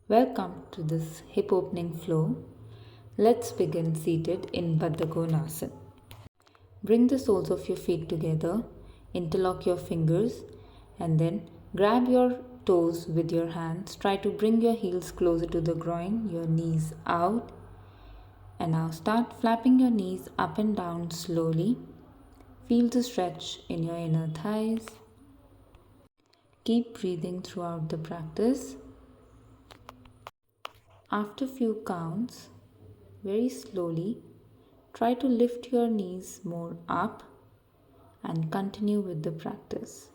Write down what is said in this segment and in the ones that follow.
Welcome to this hip opening flow. Let's begin seated in Baddha Konasana. Bring the soles of your feet together, interlock your fingers, and then grab your toes with your hands. Try to bring your heels closer to the groin, your knees out. And now start flapping your knees up and down slowly. Feel the stretch in your inner thighs. Keep breathing throughout the practice. After few counts, very slowly, try to lift your knees more up and continue with the practice.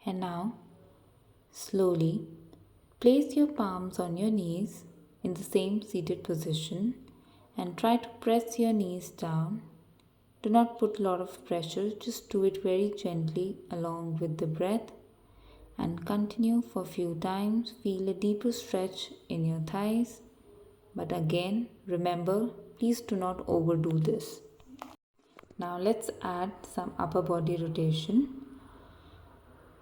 And now, slowly, place your palms on your knees in the same seated position and try to press your knees down. Do not put a lot of pressure, just do it very gently along with the breath and continue for a few times. Feel a deeper stretch in your thighs. But again, remember, please do not overdo this. Now let's add some upper body rotation.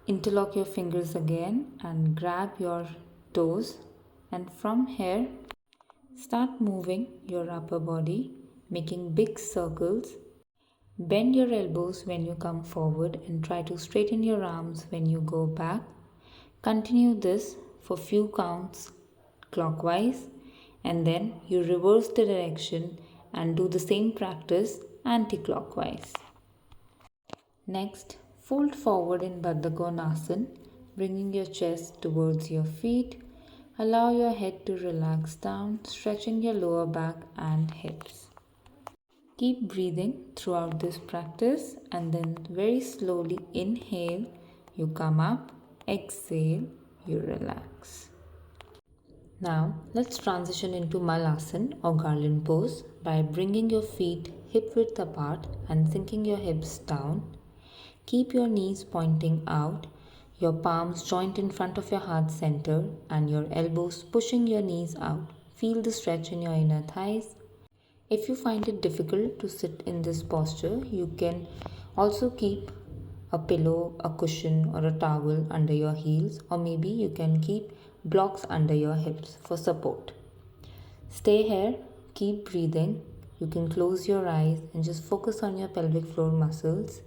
Interlock your fingers again and grab your toes. And from here, start moving your upper body, making big circles. Bend your elbows when you come forward and try to straighten your arms when you go back. Continue this for few counts clockwise and then you reverse the direction and do the same practice anti-clockwise. Next, fold forward in Baddha Konasana, bringing your chest towards your feet. Allow your head to relax down, stretching your lower back and hips. Keep breathing throughout this practice and then very slowly inhale, you come up, exhale, you relax. Now let's transition into Malasana or garland pose by bringing your feet hip width apart and sinking your hips down. Keep your knees pointing out, your palms joint in front of your heart center and your elbows pushing your knees out. Feel the stretch in your inner thighs. If you find it difficult to sit in this posture, you can also keep a pillow, a cushion or a towel under your heels, or maybe you can keep blocks under your hips for support. Stay here, keep breathing. You can close your eyes and just focus on your pelvic floor muscles.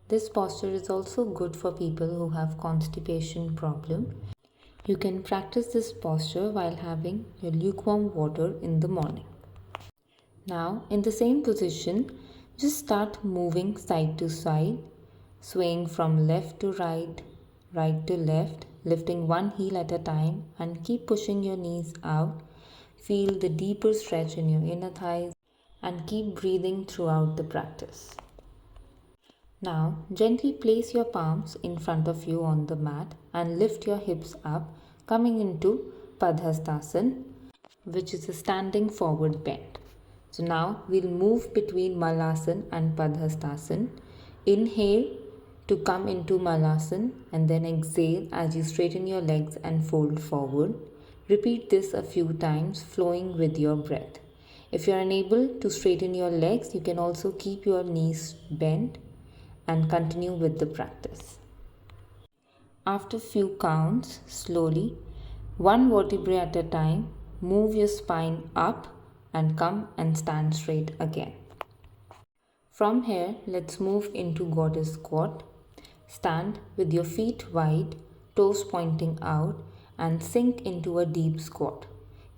This posture is also good for people who have constipation problem. You can practice this posture while having your lukewarm water in the morning. Now, in the same position, just start moving side to side, swaying from left to right, right to left, lifting one heel at a time and keep pushing your knees out. Feel the deeper stretch in your inner thighs and keep breathing throughout the practice. Now, gently place your palms in front of you on the mat and lift your hips up, coming into Padhastasana, which is a standing forward bend. So now we'll move between Malasana and Padhastasana. Inhale to come into Malasana and then exhale as you straighten your legs and fold forward. Repeat this a few times, flowing with your breath. If you are unable to straighten your legs, you can also keep your knees bent and continue with the practice. After few counts, slowly, one vertebrae at a time, move your spine up and come and stand straight again. From here, let's move into goddess squat. Stand with your feet wide, toes pointing out and sink into a deep squat,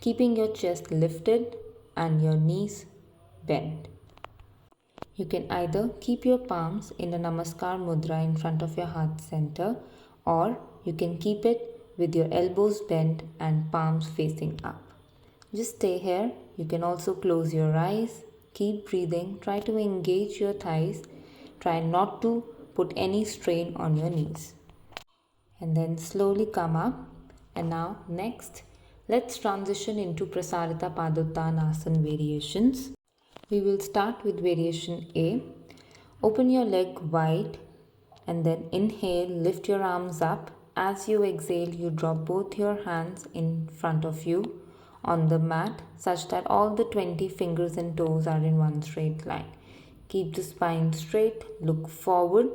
keeping your chest lifted and your knees bent. You can either keep your palms in a Namaskar mudra in front of your heart center, or you can keep it with your elbows bent and palms facing up. Just stay here. You can also close your eyes. Keep breathing. Try to engage your thighs. Try not to put any strain on your knees. And then slowly come up. And now next, let's transition into Prasarita Padottanasana variations. We will start with variation A. Open your leg wide and then inhale, lift your arms up. As you exhale, you drop both your hands in front of you on the mat such that all the 20 fingers and toes are in one straight line. Keep the spine straight, look forward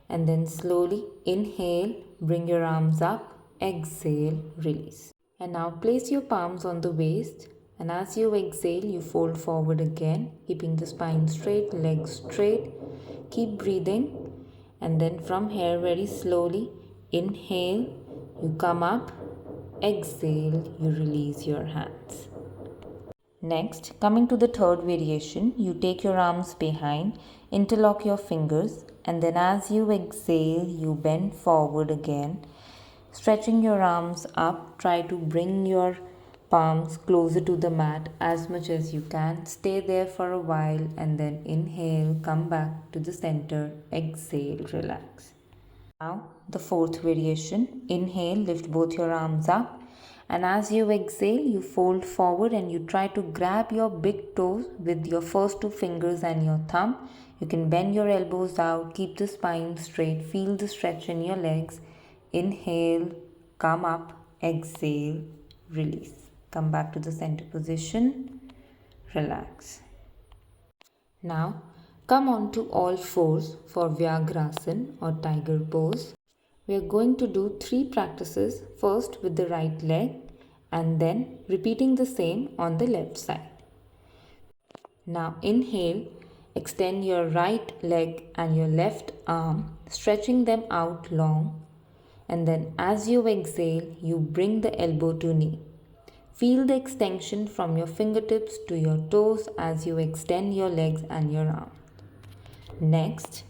and then slowly inhale, bring your arms up, exhale, release. And now place your palms on the waist, and as you exhale, you fold forward again, keeping the spine straight, legs straight. Keep breathing, and then from here, very slowly, inhale, you come up, exhale, you release your hands. Next, coming to the third variation, you take your arms behind, interlock your fingers, and then as you exhale, you bend forward again. Stretching your arms up, try to bring your palms closer to the mat as much as you can. Stay there for a while and then inhale, come back to the center, exhale, relax. Now, the fourth variation, inhale, lift both your arms up. And as you exhale, you fold forward and you try to grab your big toes with your first two fingers and your thumb. You can bend your elbows out, keep the spine straight, feel the stretch in your legs. Inhale, come up, exhale, release. Come back to the center position, relax. Now, come on to all fours for Vyagrasana or tiger pose. We are going to do 3 practices, first with the right leg and then repeating the same on the left side. Now inhale, extend your right leg and your left arm, stretching them out long, and then as you exhale, you bring the elbow to knee. Feel the extension from your fingertips to your toes as you extend your legs and your arm. Next,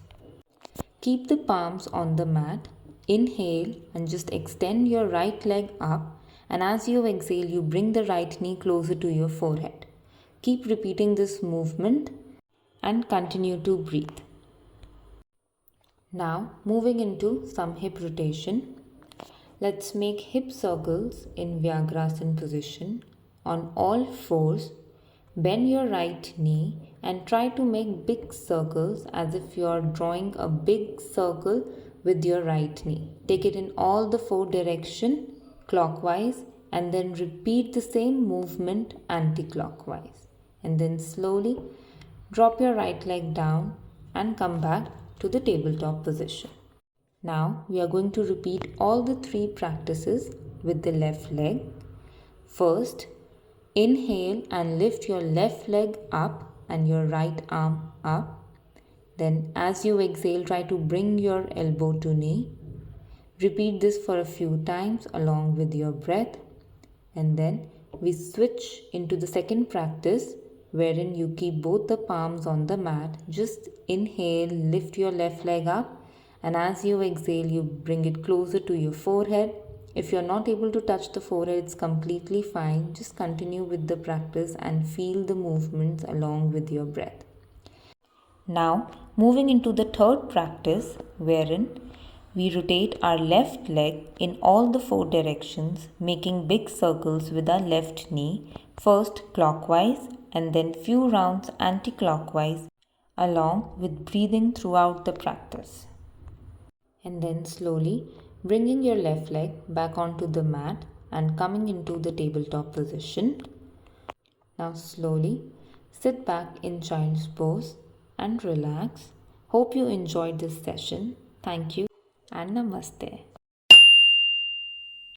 keep the palms on the mat. Inhale and just extend your right leg up, and as you exhale, you bring the right knee closer to your forehead. Keep repeating this movement and continue to breathe. Now, moving into some hip rotation. Let's make hip circles in Vyagrasana position. On all fours, bend your right knee and try to make big circles as if you are drawing a big circle with your right knee. Take it in all the 4 directions clockwise and then repeat the same movement anti-clockwise. And then slowly drop your right leg down and come back to the tabletop position. Now we are going to repeat all the 3 practices with the left leg. First, inhale and lift your left leg up and your right arm up. Then as you exhale, try to bring your elbow to knee. Repeat this for a few times along with your breath. And then we switch into the second practice wherein you keep both the palms on the mat. Just inhale, lift your left leg up, and as you exhale, you bring it closer to your forehead. If you're not able to touch the forehead, it's completely fine. Just continue with the practice and feel the movements along with your breath. Now, moving into the third practice wherein we rotate our left leg in all the 4 directions, making big circles with our left knee, first clockwise and then few rounds anti-clockwise, along with breathing throughout the practice. And then slowly bringing your left leg back onto the mat and coming into the tabletop position. Now slowly sit back in child's pose and relax. Hope you enjoyed this session. Thank you and Namaste.